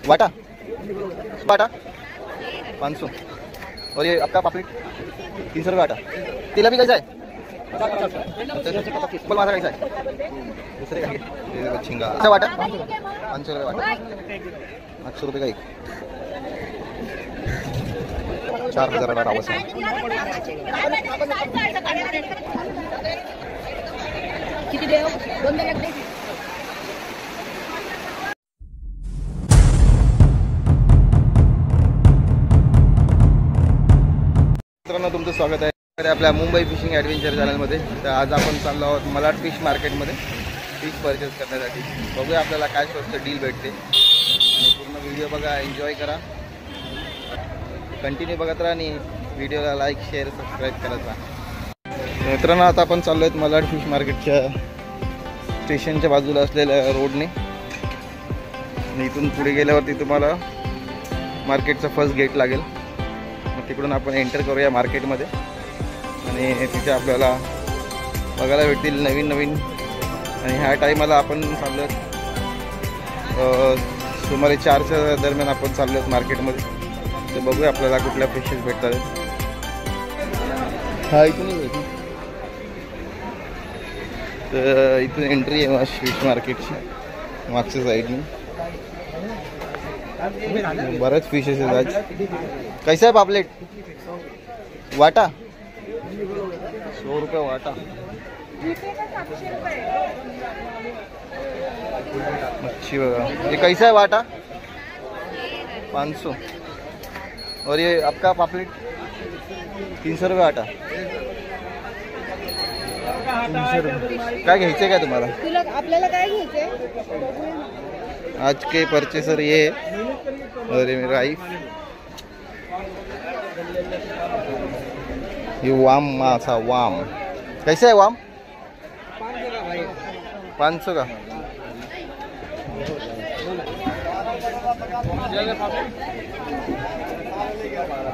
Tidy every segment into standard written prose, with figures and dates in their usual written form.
वाटा वाटा 500 और ये आपका पापलेट 300 रुपये वाटा। तिला भी कैसा है? चप्पल मासा कैसा है? दूसरे का झींगा अच्छा वाटा 500 रुपये वाटा 800 रुपये का एक 4000 रावस आहे। किती देऊ? 2 लाख दे। मित्रांनो तुमचं स्वागत आहे आपल्या मुंबई फिशिंग ॲडव्हेंचर चॅनलमध्ये। तर आज आपण चाललो आहोत मलाड फिश मार्केटमध्ये फिश परचेस करण्यासाठी। बघूया आपल्याला काय स्वस्त डील भेटते आणि पूर्ण व्हिडिओ बघा, एन्जॉय करा, कंटिन्यू बघत राहा आणि व्हिडिओला लाईक शेअर सबस्क्राईब करत राहा। मित्रांनो आता आपण चाललो आहेत मलाड फिश मार्केटच्या स्टेशनच्या बाजूला असलेल्या रोडने। इथून पुढे गेल्यावरती तुम्हाला मार्केटचा फर्स्ट गेट लागेल, मग तिकडून आपण एंटर करूया मार्केटमध्ये आणि तिथे आपल्याला बघायला भेटतील नवीन नवीन। आणि ह्या टाईमाला आपण चाललो सुमारे 4च्या दरम्यान आपण चाललो आहोत मार्केटमध्ये। तर बघूया आपल्याला कुठल्या फिशेस भेटतात। हा इथूनच आहे तर इथून एंट्री आहे फिश मार्केटची मागच्या साईडने। बरेच फिशेस आहेत आज। कैसा है पापलेट? वाटा 100 रुपये वाटा। मच्छी बघा, ये कैसा है वाटा? 500 और ये आपका पापलेट 300 रुपये वाटा। 300 रुपये काय घ्यायचं काय तुम्हाला? आपल्याला काय घ्यायचंय? आज के परचेसर ये और ये मेरा वाइफ। ये वाम मासा वाम कैसे है वाम? 500 का।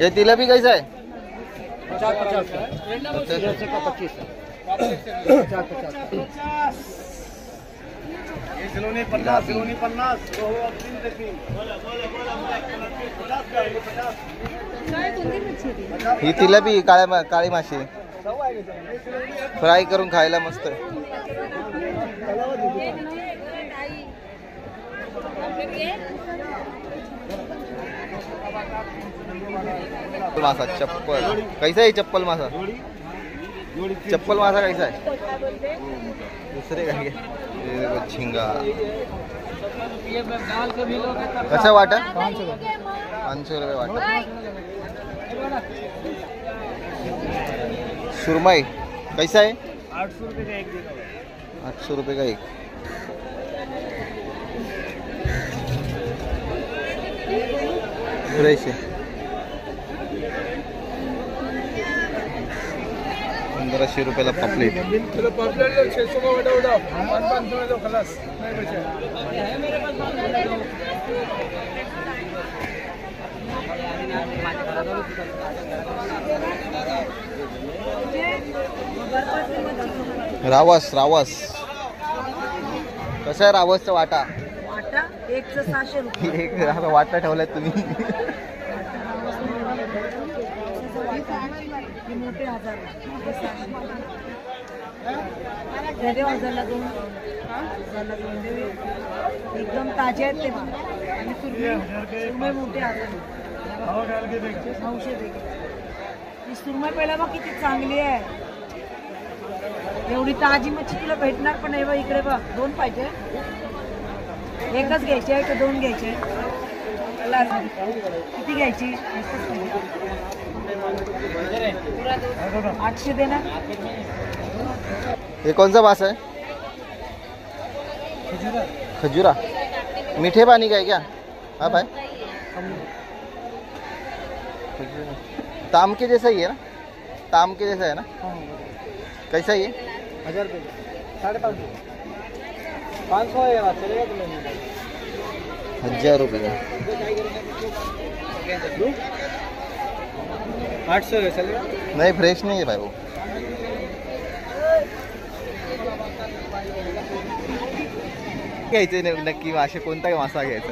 ये तिलापी कैसा है? 50 सिलोनी 50 सिलोनी 50 ही तिलापी काळी माशी फ्राय करून खायला मस्त। मासा चप्पल कैसा है? चप्पल मासा चप्पल मासा कैसा है? दूसरे का झींगा कैसा वाटा? 500 रुपये वाटा। सुरमई कैसा है? 800 रुपये का एक देगा। 800 रुपये का एक। फ्रेश है 1500 रुपयाला पापलेट। पापलेट 600 का वाटा उड़ा 500 में तो खलास नहीं बचे। रावस रावस कसा आहे रावसचा वाटा? वाटा 1,600 रुपये। एक वाटा ठेवलाय तुम्ही। मोठे 1000 एकदम ताजे आहेत ते आणि सुरमई मोठे 1000 900 ही सुरमई पहिला बघ किती चांगली आहे। एवढी ताजी मच्छी तुला भेटणार पण नाही बघ। इकडे बघ 2 पाहिजे, एकच घ्यायची आहे की 2 घ्यायचे? किती घ्यायची? 800 देना। ये कौन सा मासा है? खजूरा मीठे पानी का है क्या? हाँ भाई ताम के जैसा ही है ना? ताम के जैसा है ना? कैसा है ये? 1000 रुपये 550 500 है चलेगा तुम्हें? 1000 रुपये का 800 है चलेगा? नहीं फ्रेश नहीं है भाई वो। घ्यायचे नक्की मासे कोणता मासा घ्यायचा?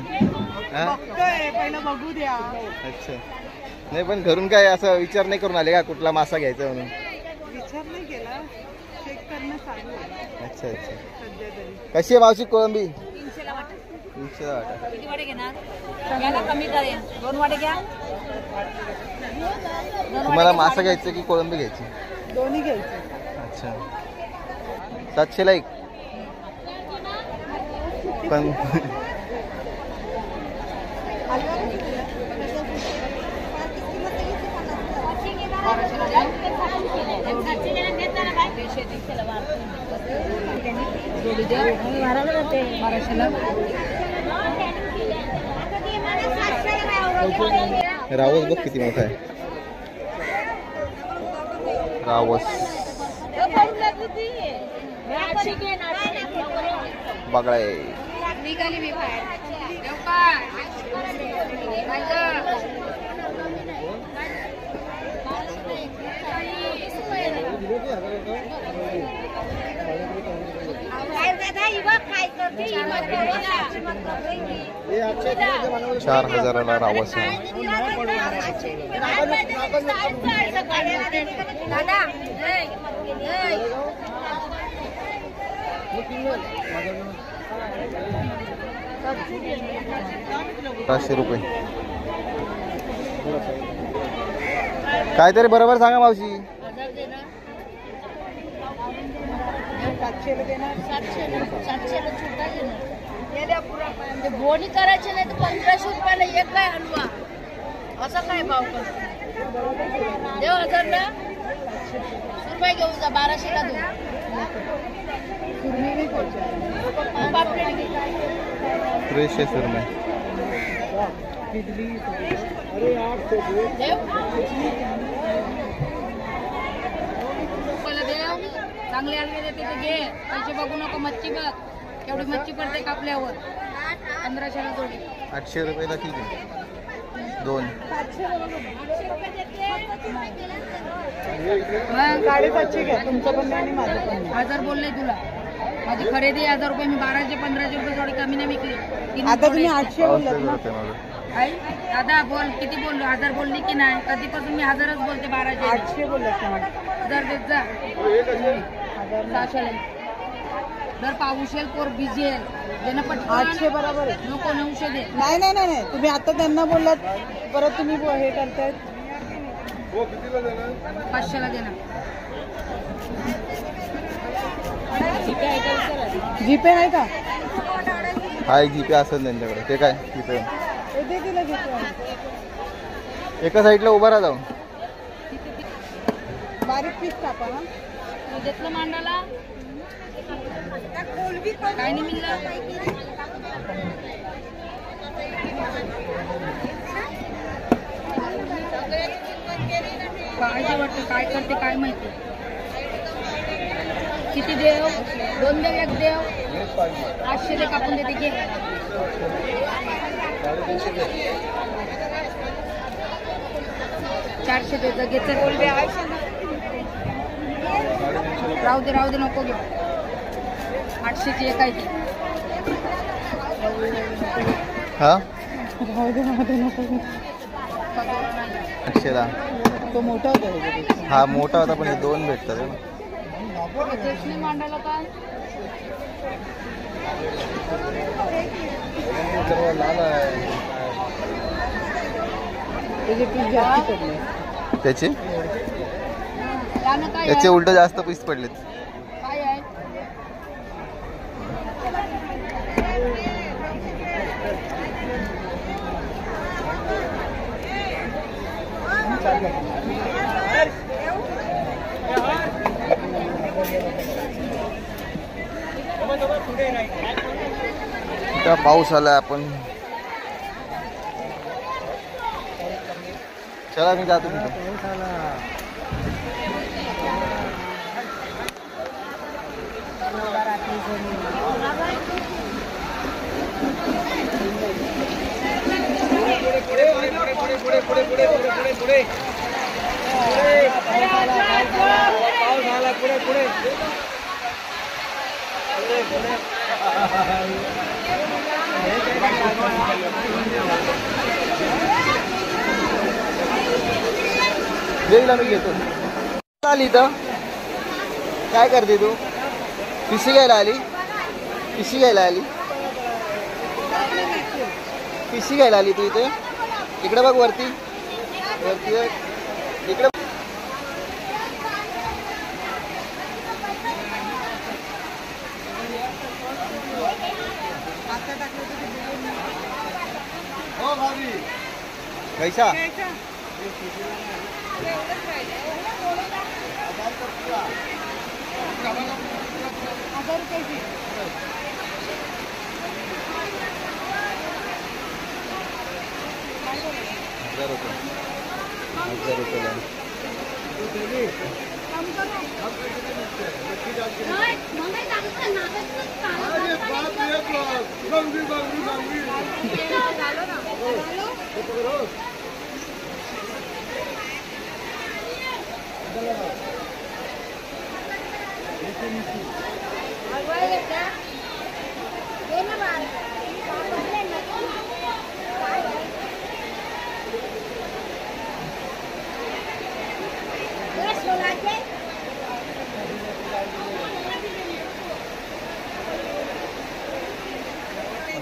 हा? बघतोय पहिलं बघू द्या. अच्छा, नाही पण घरून काय असं विचार नाही करून आले का कुठला मासा घ्यायचा म्हणून? विचार नाही केला, चेक करणं चालू आहे अच्छा अच्छा. सध्या तरी. कशी आहे मावशी कोळंबी? 300 ला वाटा. 300 वाटा. किती वाटे घेणार? घ्यायला कमी करेन, 2 वाटे घ्या. तुम्हाला मासा घ्यायचं की कोळंबी घ्यायची? दोन्ही घ्यायचे. अच्छा, 700 ला एक. पण रावस बघ किती मोठा आहे. रावस बघा निघाली मी बाहेर. चार 4,000ला रावस आहे. ₹500. काहीतरी बरोबर सांगा मावशी. 700 बोनी करायचे नाही तर 1500 रुपयाला एक काय हलवा असं काय भाव करतो देव 1000ला रुपये घेऊन जा 1200ला देऊ पापलेट घे 300 रुपये. देव चांगले हलवे देते तर घे पैसे बघू नको मच्छी बघ एवढी मच्छी पडते कापल्यावर 1500ला जोडी 800 रुपयाला किती? 2. साडेपाचशे घ्या, तुमचं पण नाही आणि माझं पण नाही. 1000 बोलले तुला माझी खरेदी 1000 रुपये मी 1200-1500 रुपये थोडी कमी नाही विकली आता तुम्ही 800 बोललात ना. आई दादा बोल किती बोललो 1000 बोलली की नाही कधीपासून मी 1000च बोलते 1200 800 बोललात ना. 1000 देत जा 600 जर पाऊशेल पोर भिजेल देणं पटकन 800 बरोबर आहे. नको 900 दे नाही नाही नाही नाही, तुम्ही आता त्यांना बोललात परत तुम्ही हे करतायत. 500ला देणार जीपे आहे का? हाय जीपे असेल त्यांच्याकडे. ते काय जीपे? येते तिला जीपे. एका साईडला उभा राहा जाऊन. बारीक पीस कापा ना. देतलं मांडाला काय नाही मिळलं काय वाटतं काय करते काय माहिती किती देव 2 देव 1 देव 800 दे कापून देते घे 400 दे जगेचं राहू दे नको घेऊ 800ची एक आहे ती हा राहू दे नको. 800ला. तो मोठा होता त्याच्यापेक्षा. हा मोठा होता पण हे 2 भेटतात ना. देशने मांडायला काय त्याचे पीस जास्त पडले. त्याचे त्यानं काय त्याचे उलट जास्त पीस पडलेत. काय आहे आता पाऊस आला आपण चला मी जातो तिथे. देईला मी घेतो. आली तर काय करते तू? पिशी घ्यायला आली? पिशी घ्यायला आली? पिशी घ्यायला आली तू इथे? इकडे बघ वरती, वरती इकडे. कैसा?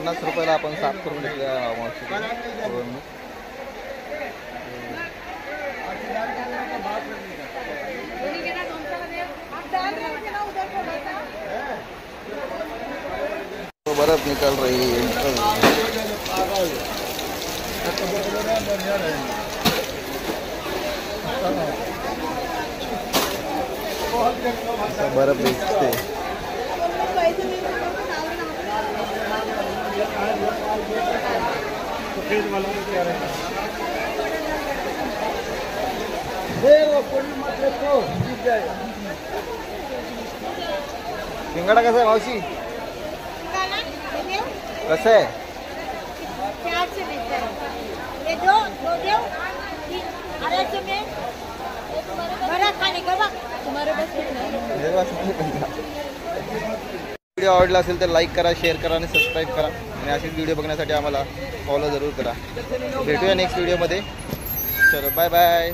₹50 आपण साफ करून घेतल्या मावशी. बर्फ निकल रही है. बर्फ बेचते. शिंगाडा कसा आहे मावशी? कसं आहे? 400 मिलता है. ये दो दो अरे में बड़ा खाने का वक्त तुम्हारे बस व्हिडिओ आवडला असेल तर लाईक करा, शेअर करा आणि सबस्क्राईब करा. आणि असेच व्हिडिओ बघण्यासाठी आम्हाला फॉलो जरूर करा. भेटूया नेक्स्ट व्हिडिओमध्ये. चलो बाय बाय.